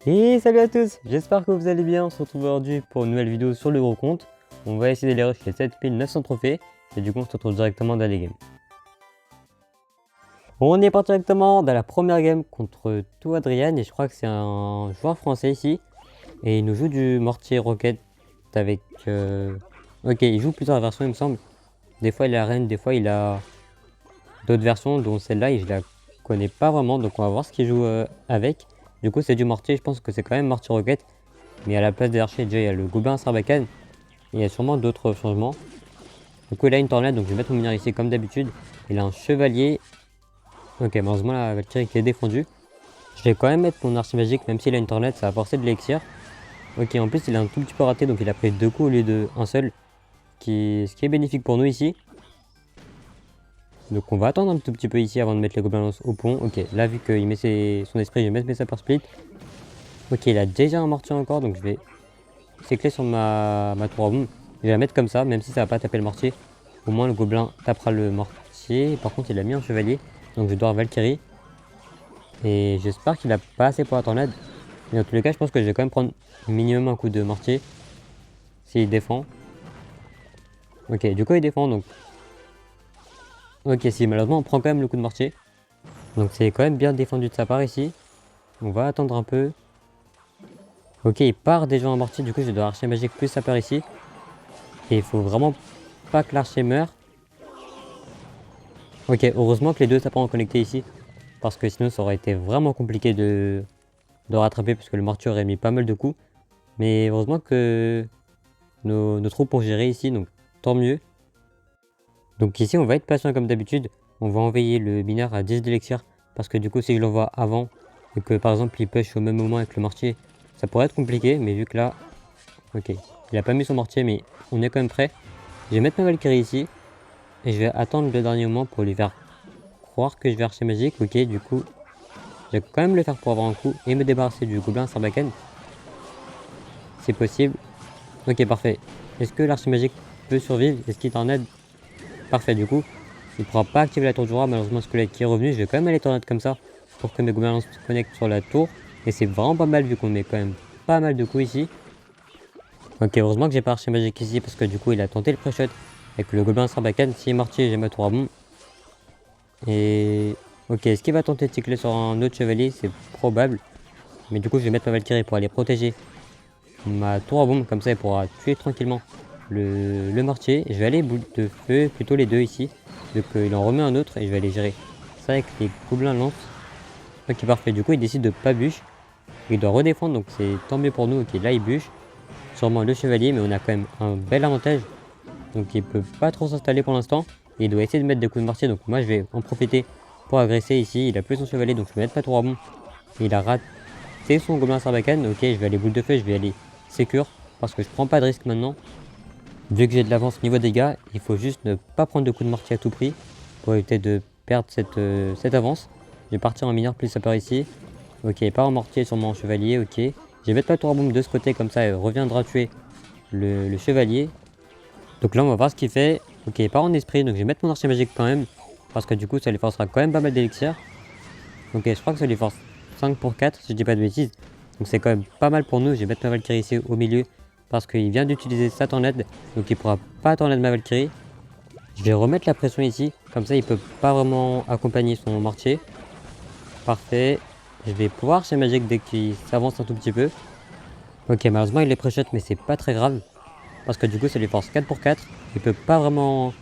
Et salut à tous, j'espère que vous allez bien. On se retrouve aujourd'hui pour une nouvelle vidéo sur le gros compte. On va essayer d'aller rush les 7900 trophées et du coup on se retrouve directement dans les games. On est parti directement dans la première game contre tout Adrian et je crois que c'est un joueur français ici. Et il nous joue du mortier rocket avec... Ok, il joue plusieurs versions il me semble. Des fois il a Arène, des fois il a d'autres versions dont celle-là et je la connais pas vraiment. Donc on va voir ce qu'il joue avec. Du coup c'est du mortier, je pense que c'est quand même mortier rocket. Mais à la place des archers, déjà il y a le gobelin Sarbacane. Et il y a sûrement d'autres changements. Du coup il a une tornade, donc je vais mettre mon mineur ici comme d'habitude. Il a un chevalier. Ok, malheureusement la Valkyrie qui est défendue. Je vais quand même mettre mon archer magique, même s'il a une tornade, ça va forcer de l'élixir. Ok, en plus il a un tout petit peu raté, donc il a pris 2 coups au lieu d'un seul. Ce qui est bénéfique pour nous ici. Donc on va attendre un tout petit peu ici avant de mettre les gobelins au pont. Ok, là vu qu'il met son esprit, je vais mettre mes sapeurs split. Ok, il a déjà un mortier encore, donc je vais s'écler sur ma tour à bombe. Je vais la mettre comme ça, même si ça va pas taper le mortier. Au moins le gobelin tapera le mortier. Par contre il a mis un chevalier, donc je dois un Valkyrie. Et j'espère qu'il a pas assez pour la tornade. Mais dans tous les cas, je pense que je vais quand même prendre minimum un coup de mortier. S'il défend. Ok, du coup il défend donc. Ok, si malheureusement on prend quand même le coup de mortier. Donc c'est quand même bien défendu de sa part ici. On va attendre un peu. Ok, il part déjà en mortier, du coup je dois archer magique plus sapeur ici. Et il faut vraiment pas que l'archer meure. Ok, heureusement que les deux sapeurs ont connecté ici. Parce que sinon ça aurait été vraiment compliqué de rattraper parce que le mortier aurait mis pas mal de coups. Mais heureusement que nos troupes ont géré ici, donc tant mieux. Donc ici on va être patient comme d'habitude. On va envoyer le mineur à 10 d'élixir. Parce que du coup si je l'envoie avant et que par exemple il push au même moment avec le mortier, ça pourrait être compliqué. Mais vu que là, ok, il a pas mis son mortier mais on est quand même prêt. Je vais mettre ma Valkyrie ici. Et je vais attendre le dernier moment pour lui faire croire que je vais archer magique. Ok, du coup, je vais quand même le faire pour avoir un coup et me débarrasser du gobelin Sarbacane. C'est possible. Ok, parfait. Est-ce que l'archer magique peut survivre? Est-ce qu'il est en aide? Parfait, du coup. Il ne pourra pas activer la tour du roi. Malheureusement, ce squelette qui est revenu. Je vais quand même aller tornade comme ça pour que mes gobelins se connectent sur la tour. Et c'est vraiment pas mal vu qu'on met quand même pas mal de coups ici. Ok, heureusement que j'ai pas archer magique ici parce que du coup, il a tenté le pré-shot avec le gobelin Sarbacane. S'il est mortier, j'ai ma tour à bombe. Et ok, est-ce qu'il va tenter de cycler sur un autre chevalier? C'est probable. Mais du coup, je vais mettre ma Valkyrie pour aller protéger ma tour à bombe. Comme ça, elle pourra tuer tranquillement le mortier. Et je vais aller boule de feu, plutôt les deux ici. Donc il en remet un autre et je vais aller gérer ça avec les gobelins lance. Ok, parfait. Du coup, il décide de pas bûche. Il doit redéfendre, donc c'est tant mieux pour nous. Ok, là, il bûche. Sûrement le chevalier, mais on a quand même un bel avantage. Donc il peut pas trop s'installer pour l'instant. Il doit essayer de mettre des coups de mortier, donc moi je vais en profiter pour agresser ici. Il a plus son chevalier, donc je vais mettre ma tour à bombe. Il a raté son gobelin Sarbacane. Ok, je vais aller boule de feu, je vais aller sécure parce que je prends pas de risque maintenant. Vu que j'ai de l'avance niveau dégâts, il faut juste ne pas prendre de coups de mortier à tout prix pour éviter de perdre cette avance. Je vais partir en mineur plus sapeur ici. Ok, pas en mortier sur mon chevalier, ok. Je vais mettre ma tour à bombe de ce côté, comme ça elle reviendra tuer le chevalier. Donc là on va voir ce qu'il fait. Ok, pas en esprit, donc je vais mettre mon archer magique quand même. Parce que du coup ça lui forcera quand même pas mal d'élixir. Ok, je crois que ça lui force 5 pour 4 si je dis pas de bêtises. Donc c'est quand même pas mal pour nous. Je vais mettre ma Valkyrie ici au milieu. Parce qu'il vient d'utiliser sa tornade. Donc il pourra pas tornade ma Valkyrie. Je vais remettre la pression ici. Comme ça il peut pas vraiment accompagner son mortier. Parfait. Je vais pouvoir archer magique dès qu'il s'avance un tout petit peu. Ok, malheureusement il est pré-shot mais c'est pas très grave. Parce que du coup ça lui force 4 pour 4. Il peut pas vraiment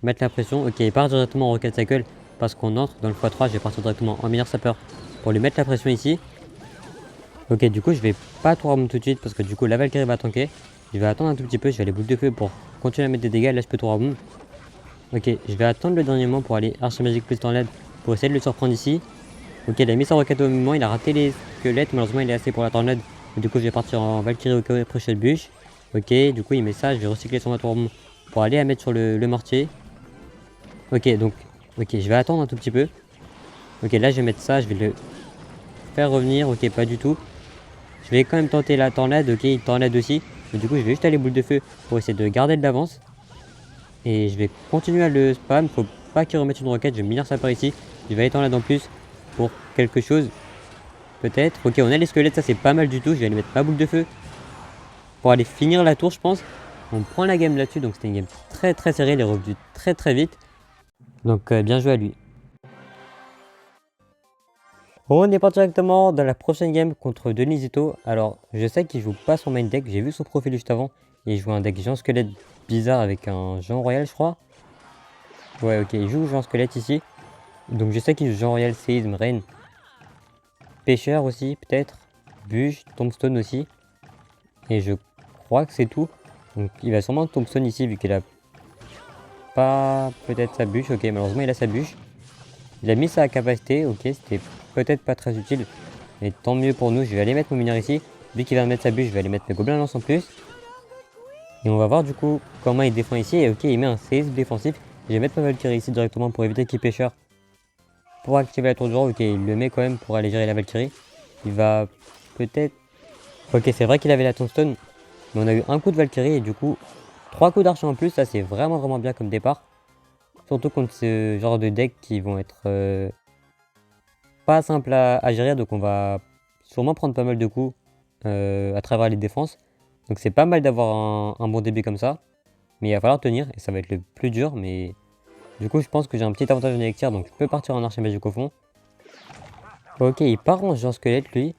mettre la pression. Ok, il part directement en rocket cycle. Parce qu'on entre dans le x3. Je vais partir directement en mineur sapeur pour lui mettre la pression ici. Ok, du coup je vais pas tour à bombe tout de suite. Parce que du coup la Valkyrie va tanker. Je vais attendre un tout petit peu. Je vais aller boule de feu pour continuer à mettre des dégâts. Là je peux tour à bombe. Ok, je vais attendre le dernier moment pour aller archer magique plus dans l'aide. Pour essayer de le surprendre ici. Ok, il a mis sa roquette au moment. Il a raté les squelettes. Malheureusement il est assez pour la tornade. Du coup je vais partir en Valkyrie au cas pré-shot bûche. Ok, du coup il met ça, je vais recycler sur ma tour pour aller la mettre sur le mortier. Ok, donc, ok, je vais attendre un tout petit peu. Ok, là je vais mettre ça, je vais le faire revenir. Ok, pas du tout. Je vais quand même tenter la tornade. Ok, il tornade aussi. Mais du coup je vais juste aller boule de feu pour essayer de garder de l'avance. Et je vais continuer à le spam. Faut pas qu'il remette une roquette. Je vais mineur ça par ici. Je vais aller tornade en plus pour quelque chose. peut-être. Ok, on a les squelettes, ça c'est pas mal du tout. Je vais aller mettre ma boule de feu pour aller finir la tour, je pense. On prend la game là-dessus, donc c'était une game très très serrée, il est revenu très très vite. Donc bien joué à lui. On est parti directement dans la prochaine game contre Denisito. Alors, je sais qu'il joue pas son main deck, j'ai vu son profil juste avant. Il joue un deck géant squelette bizarre avec un géant royal, je crois. Ouais, ok, il joue géant squelette ici. Donc je sais qu'il joue géant royal, séisme, rain. Pêcheur aussi, peut-être. Bûche, tombstone aussi. Et je crois que c'est tout. Donc il va sûrement tombstone ici vu qu'il a pas peut-être sa bûche. Ok, malheureusement il a sa bûche. Il a mis sa capacité, ok, c'était peut-être pas très utile. Mais tant mieux pour nous, je vais aller mettre mon mineur ici. Vu qu'il va mettre sa bûche, je vais aller mettre mes gobelins lance en plus. Et on va voir du coup comment il défend ici. Et ok, il met un séisme défensif. Je vais mettre ma Valkyrie ici directement pour éviter qu'il pêcheur. Pour activer la tour du roi, ok, il le met quand même pour aller gérer la Valkyrie. Il va peut-être... Ok, c'est vrai qu'il avait la tombstone. Mais on a eu un coup de Valkyrie et du coup, 3 coups d'archer en plus. Ça, c'est vraiment bien comme départ. Surtout contre ce genre de deck qui vont être pas simples à gérer. Donc on va sûrement prendre pas mal de coups à travers les défenses. Donc c'est pas mal d'avoir un bon début comme ça. Mais il va falloir tenir et ça va être le plus dur. Mais du coup, je pense que j'ai un petit avantage en élixir. Donc je peux partir en archer magique au fond. Ok, il part en géant squelette lui.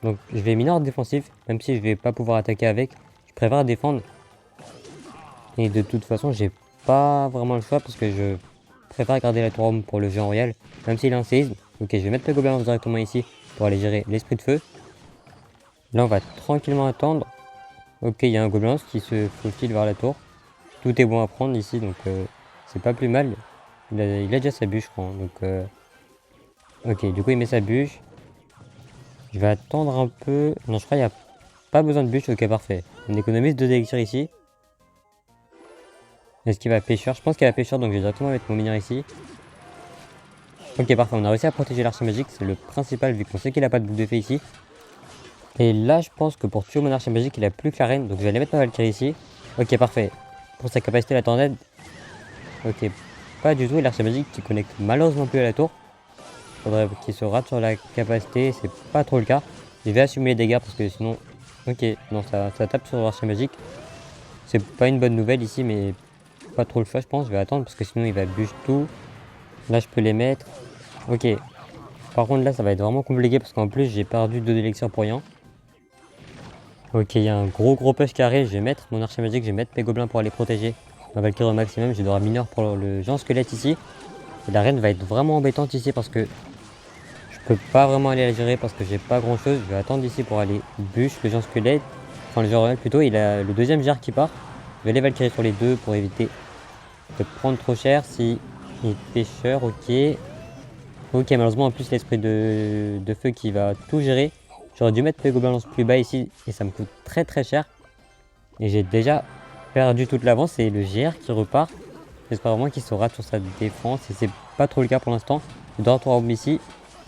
Donc je vais mineur défensif. Même si je vais pas pouvoir attaquer avec. Je préfère défendre. Et de toute façon, j'ai pas vraiment le choix parce que je préfère garder la tour pour le géant royal. Même s'il a un séisme. Ok, je vais mettre le gobelin directement ici pour aller gérer l'esprit de feu. Là, on va tranquillement attendre. Ok, il y a un gobelin qui se faufile vers la tour. Tout est bon à prendre ici, donc c'est pas plus mal. Il a déjà sa bûche, je crois. Donc, ok, du coup, il met sa bûche. Je vais attendre un peu. Non, je crois qu'il n'y a pas besoin de bûche. Ok, parfait. On économise 2 élixirs ici. Est-ce qu'il va pêcheur? Je pense qu'il va pêcheur, donc je vais directement mettre mon mineur ici. Ok, parfait. On a réussi à protéger l'archer magique. C'est le principal, vu qu'on sait qu'il n'a pas de boule de feu ici. Et là, je pense que pour tuer mon archer magique, il a plus que la reine. Donc, je vais aller mettre ma Valkyrie ici. Ok, parfait. Pour sa capacité, la tornade. Ok, pas du tout. Et l'archer magique qui connecte malheureusement plus à la tour. Faudrait qu'il se rate sur la capacité. C'est pas trop le cas. Je vais assumer les dégâts parce que sinon... Ok, non, ça tape sur l'archer magique. C'est pas une bonne nouvelle ici, mais pas trop le choix, je pense. Je vais attendre parce que sinon, il va bûche tout. Là, je peux les mettre. Ok. Par contre, là, ça va être vraiment compliqué parce qu'en plus, j'ai perdu 2 élixirs pour rien. Ok, il y a un gros push qui arrive. Je vais mettre mon archer magique, je vais mettre mes gobelins pour aller protéger ma Valkyrie au maximum. Je vais devoir mineur pour le géant squelette ici. Et la reine va être vraiment embêtante ici parce que je peux pas vraiment aller la gérer parce que j'ai pas grand chose. Je vais attendre ici pour aller bûche le géant squelette. Enfin, le géant royal plutôt. Il a le deuxième gère qui part. Je vais aller Valkyrie sur les deux pour éviter de prendre trop cher. Si il est pêcheur, ok. Ok, malheureusement, en plus, l'esprit de feu qui va tout gérer. J'aurais dû mettre mes gobelins plus bas ici et ça me coûte très cher. Et j'ai déjà perdu toute l'avance et le GR qui repart. J'espère vraiment qu'il se rate sur sa défense et c'est pas trop le cas pour l'instant. Je dois retourner ici.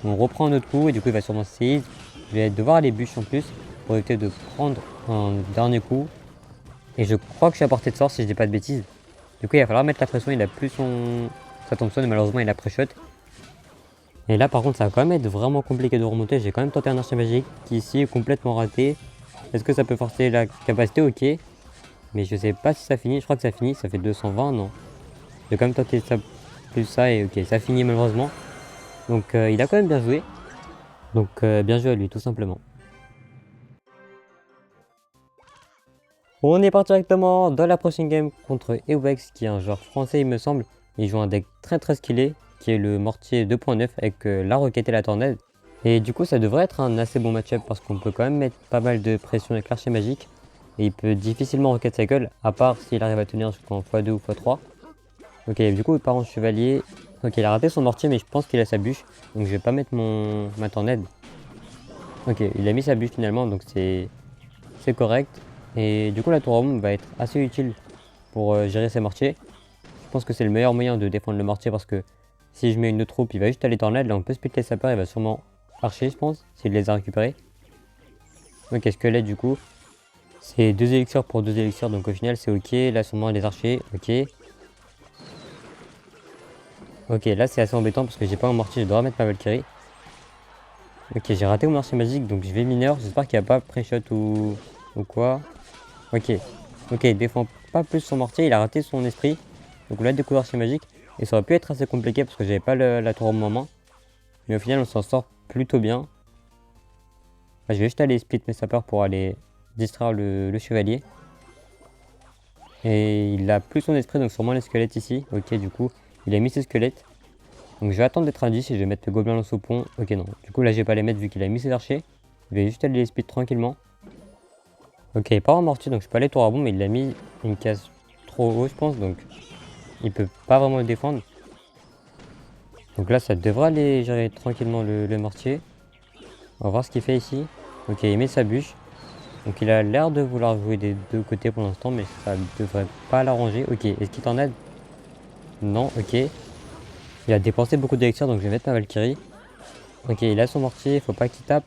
On reprend un autre coup et du coup il va sûrement seize. Je vais devoir aller bûche en plus pour éviter de prendre un dernier coup. Et je crois que je suis à portée de sort si je dis pas de bêtises. Du coup il va falloir mettre la pression, il a plus sa Thompson et malheureusement il a pré-shot. Et là par contre ça va quand même être vraiment compliqué de remonter. J'ai quand même tenté un archer magique qui ici est complètement raté. Est-ce que ça peut forcer la capacité? Ok. Mais je sais pas si ça finit. Je crois que ça finit. Ça fait 220, non. J'ai quand même tenté ça plus ça et ok, ça finit malheureusement. Donc il a quand même bien joué. Donc bien joué à lui tout simplement. On est parti directement dans la prochaine game contre Ewex qui est un joueur français il me semble. Il joue un deck très skillé qui est le mortier 2.9 avec la roquette et la tornade. Et du coup ça devrait être un assez bon match-up parce qu'on peut quand même mettre pas mal de pression avec l'archer magique. Et il peut difficilement roquette sa gueule à part s'il arrive à tenir jusqu'en x2 ou x3. Ok, du coup il part en chevalier. Ok, il a raté son mortier mais je pense qu'il a sa bûche. Donc je vais pas mettre ma tornade. Ok, il a mis sa bûche finalement donc c'est correct. Et du coup la tour ronde va être assez utile pour gérer ses mortiers. Je pense que c'est le meilleur moyen de défendre le mortier parce que si je mets une autre troupe il va juste aller tornade. Là on peut splitter sa peur, il va sûrement archer je pense s'il les a récupérés. Ok, squelette du coup. C'est 2 élixirs pour 2 élixirs donc au final c'est ok. Là sûrement les archers, ok. Ok, là c'est assez embêtant parce que j'ai pas mon mortier, je dois mettre ma Valkyrie. Ok, j'ai raté mon archer magique, donc je vais mineur. J'espère qu'il n'y a pas pré-shot ou quoi. Ok. Ok, il défend pas plus son mortier, il a raté son esprit. Donc là, découvert archer magique. Et ça aurait pu être assez compliqué parce que j'avais pas la tour au moment. Mais au final, on s'en sort plutôt bien. Je vais juste aller split mes sapeurs pour aller distraire le chevalier. Et il a plus son esprit, donc sûrement les squelettes ici. Ok, du coup, il a mis ses squelettes. Donc je vais attendre d'être à 10 et je vais mettre le gobelin lance au pont. Ok, non. Du coup, là, je vais pas les mettre vu qu'il a mis ses archers. Je vais juste aller les split tranquillement. Ok, il part en mortier, donc je peux aller tour à bombe, mais il a mis une case trop haut, je pense. Donc il peut pas vraiment le défendre. Donc là, ça devrait aller gérer tranquillement le mortier. On va voir ce qu'il fait ici. Ok, il met sa bûche. Donc il a l'air de vouloir jouer des deux côtés pour l'instant, mais ça devrait pas l'arranger. Ok, est-ce qu'il t'en aide? Non, ok. Il a dépensé beaucoup d'élixir, donc je vais mettre ma Valkyrie. Ok, il a son mortier, faut pas qu'il tape.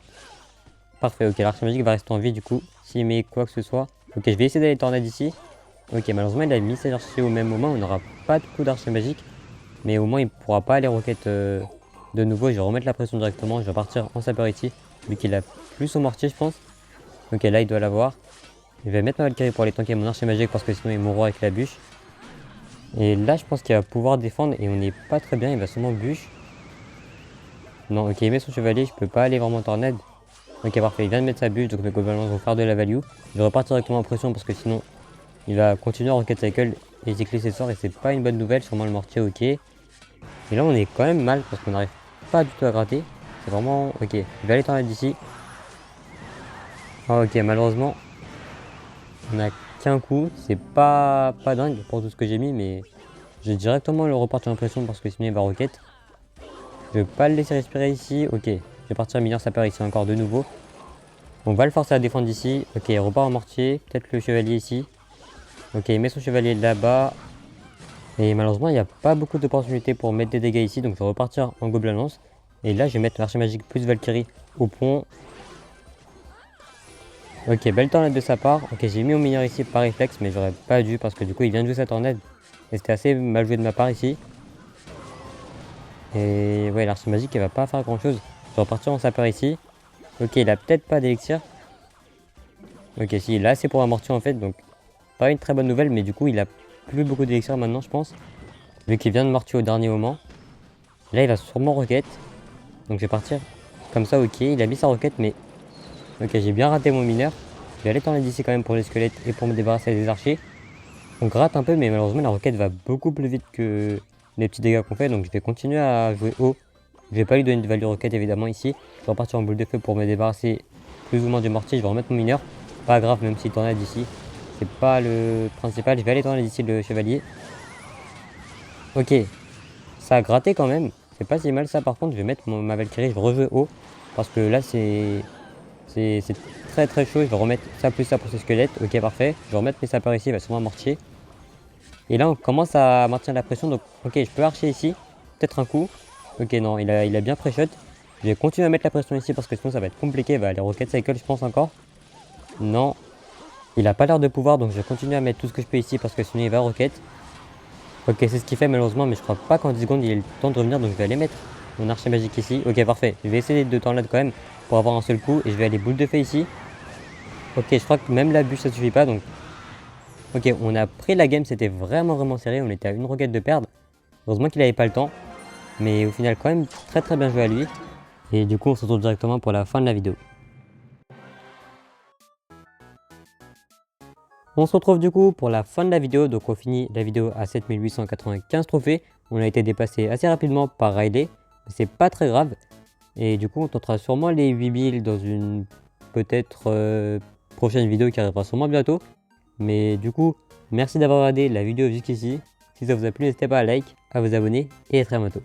Parfait, ok, l'archer magique va rester en vie du coup, s'il met quoi que ce soit. Ok, je vais essayer d'aller tornade ici. Ok, malheureusement il a mis ses archers au même moment, on n'aura pas de coup d'archer magique. Mais au moins il pourra pas aller roquette de nouveau. Je vais remettre la pression directement, je vais partir en sapeur ici, vu qu'il a plus son mortier je pense. Ok, là il doit l'avoir. Je vais mettre ma Valkyrie pour aller tanker mon archer magique parce que sinon il mourra avec la bûche. Et là je pense qu'il va pouvoir défendre et on n'est pas très bien, il va sûrement bûche. Non, ok, il met son chevalier, je peux pas aller vraiment tornade. Ok, parfait, il vient de mettre sa bûche, donc mes gobelins vont faire de la value. Je repars directement en pression parce que sinon il va continuer en rocket cycle et cycler ses sorts et c'est pas une bonne nouvelle, sûrement le mortier, ok. Et là on est quand même mal parce qu'on n'arrive pas du tout à gratter. C'est vraiment... Ok, je vais aller tornade d'ici. Oh, ok, malheureusement on a qu'un coup, c'est pas dingue pour tout ce que j'ai mis, mais je vais directement le repartir en pression parce que sinon il va rocket. Je vais pas le laisser respirer ici, ok. Je vais partir mineur sapeur ici encore de nouveau. On va le forcer à défendre ici. Ok, il repart en mortier. Peut-être le chevalier ici. Ok, il met son chevalier là-bas. Et malheureusement, il n'y a pas beaucoup d'opportunités pour mettre des dégâts ici. Donc je vais repartir en gobelin lance. Et là, je vais mettre l'archer magique plus Valkyrie au pont. Ok, belle tornade de sa part. Ok, j'ai mis au mineur ici par réflexe, mais j'aurais pas dû parce que du coup, il vient de jouer sa tornade. Et c'était assez mal joué de ma part ici. Et ouais, l'archer magique, il va pas faire grand-chose. Je vais repartir en sapeur ici. Ok, il a peut-être pas d'élixir. Ok, si, là c'est pour un mortier en fait, donc pas une très bonne nouvelle, mais du coup il a plus beaucoup d'élixir maintenant je pense, vu qu'il vient de mortier au dernier moment. Là il va sûrement roquette, donc je vais partir comme ça, ok, il a mis sa roquette, mais ok, j'ai bien raté mon mineur. Je vais aller tornade d'ici quand même pour les squelettes et pour me débarrasser des archers. On gratte un peu, mais malheureusement la roquette va beaucoup plus vite que les petits dégâts qu'on fait, donc je vais continuer à jouer haut. Je vais pas lui donner de value roquette évidemment ici. Je vais repartir en boule de feu pour me débarrasser plus ou moins du mortier. Je vais remettre mon mineur. Pas grave, même s'il tornade d'ici. C'est pas le principal. Je vais aller tornade d'ici le chevalier. Ok. Ça a gratté quand même. C'est pas si mal ça. Par contre, je vais mettre ma Valkyrie. Je vais rejouer haut. Parce que là, c'est très très chaud. Je vais remettre ça plus ça pour ce squelette. Ok, parfait. Je vais remettre mes sapeurs ici. Il va sûrement mortier. Et là, on commence à maintenir la pression. Donc, ok, je peux archer ici. Peut-être un coup. Ok, non, il a bien pré-shot. Je vais continuer à mettre la pression ici parce que sinon ça va être compliqué. Il va aller rocket cycle, je pense encore. Non, il a pas l'air de pouvoir, donc je vais continuer à mettre tout ce que je peux ici parce que sinon il va rocket. Ok, c'est ce qu'il fait malheureusement, mais je crois pas qu'en 10 secondes il ait le temps de revenir, donc je vais aller mettre mon archer magique ici. Ok, parfait. Je vais essayer de tornade quand même pour avoir un seul coup et je vais aller boule de feu ici. Ok, je crois que même la bûche ça suffit pas, donc ok, on a pris la game, c'était vraiment serré. On était à une roquette de perdre. Heureusement qu'il avait pas le temps. Mais au final, quand même très bien joué à lui. Et du coup, on se retrouve directement pour la fin de la vidéo. On se retrouve du coup pour la fin de la vidéo. Donc on finit la vidéo à 7895 trophées. On a été dépassé assez rapidement par Riley. Mais c'est pas très grave. Et du coup, on tentera sûrement les 8000 dans une peut-être prochaine vidéo qui arrivera sûrement bientôt. Mais du coup, merci d'avoir regardé la vidéo jusqu'ici. Si ça vous a plu, n'hésitez pas à like, à vous abonner et à très bientôt.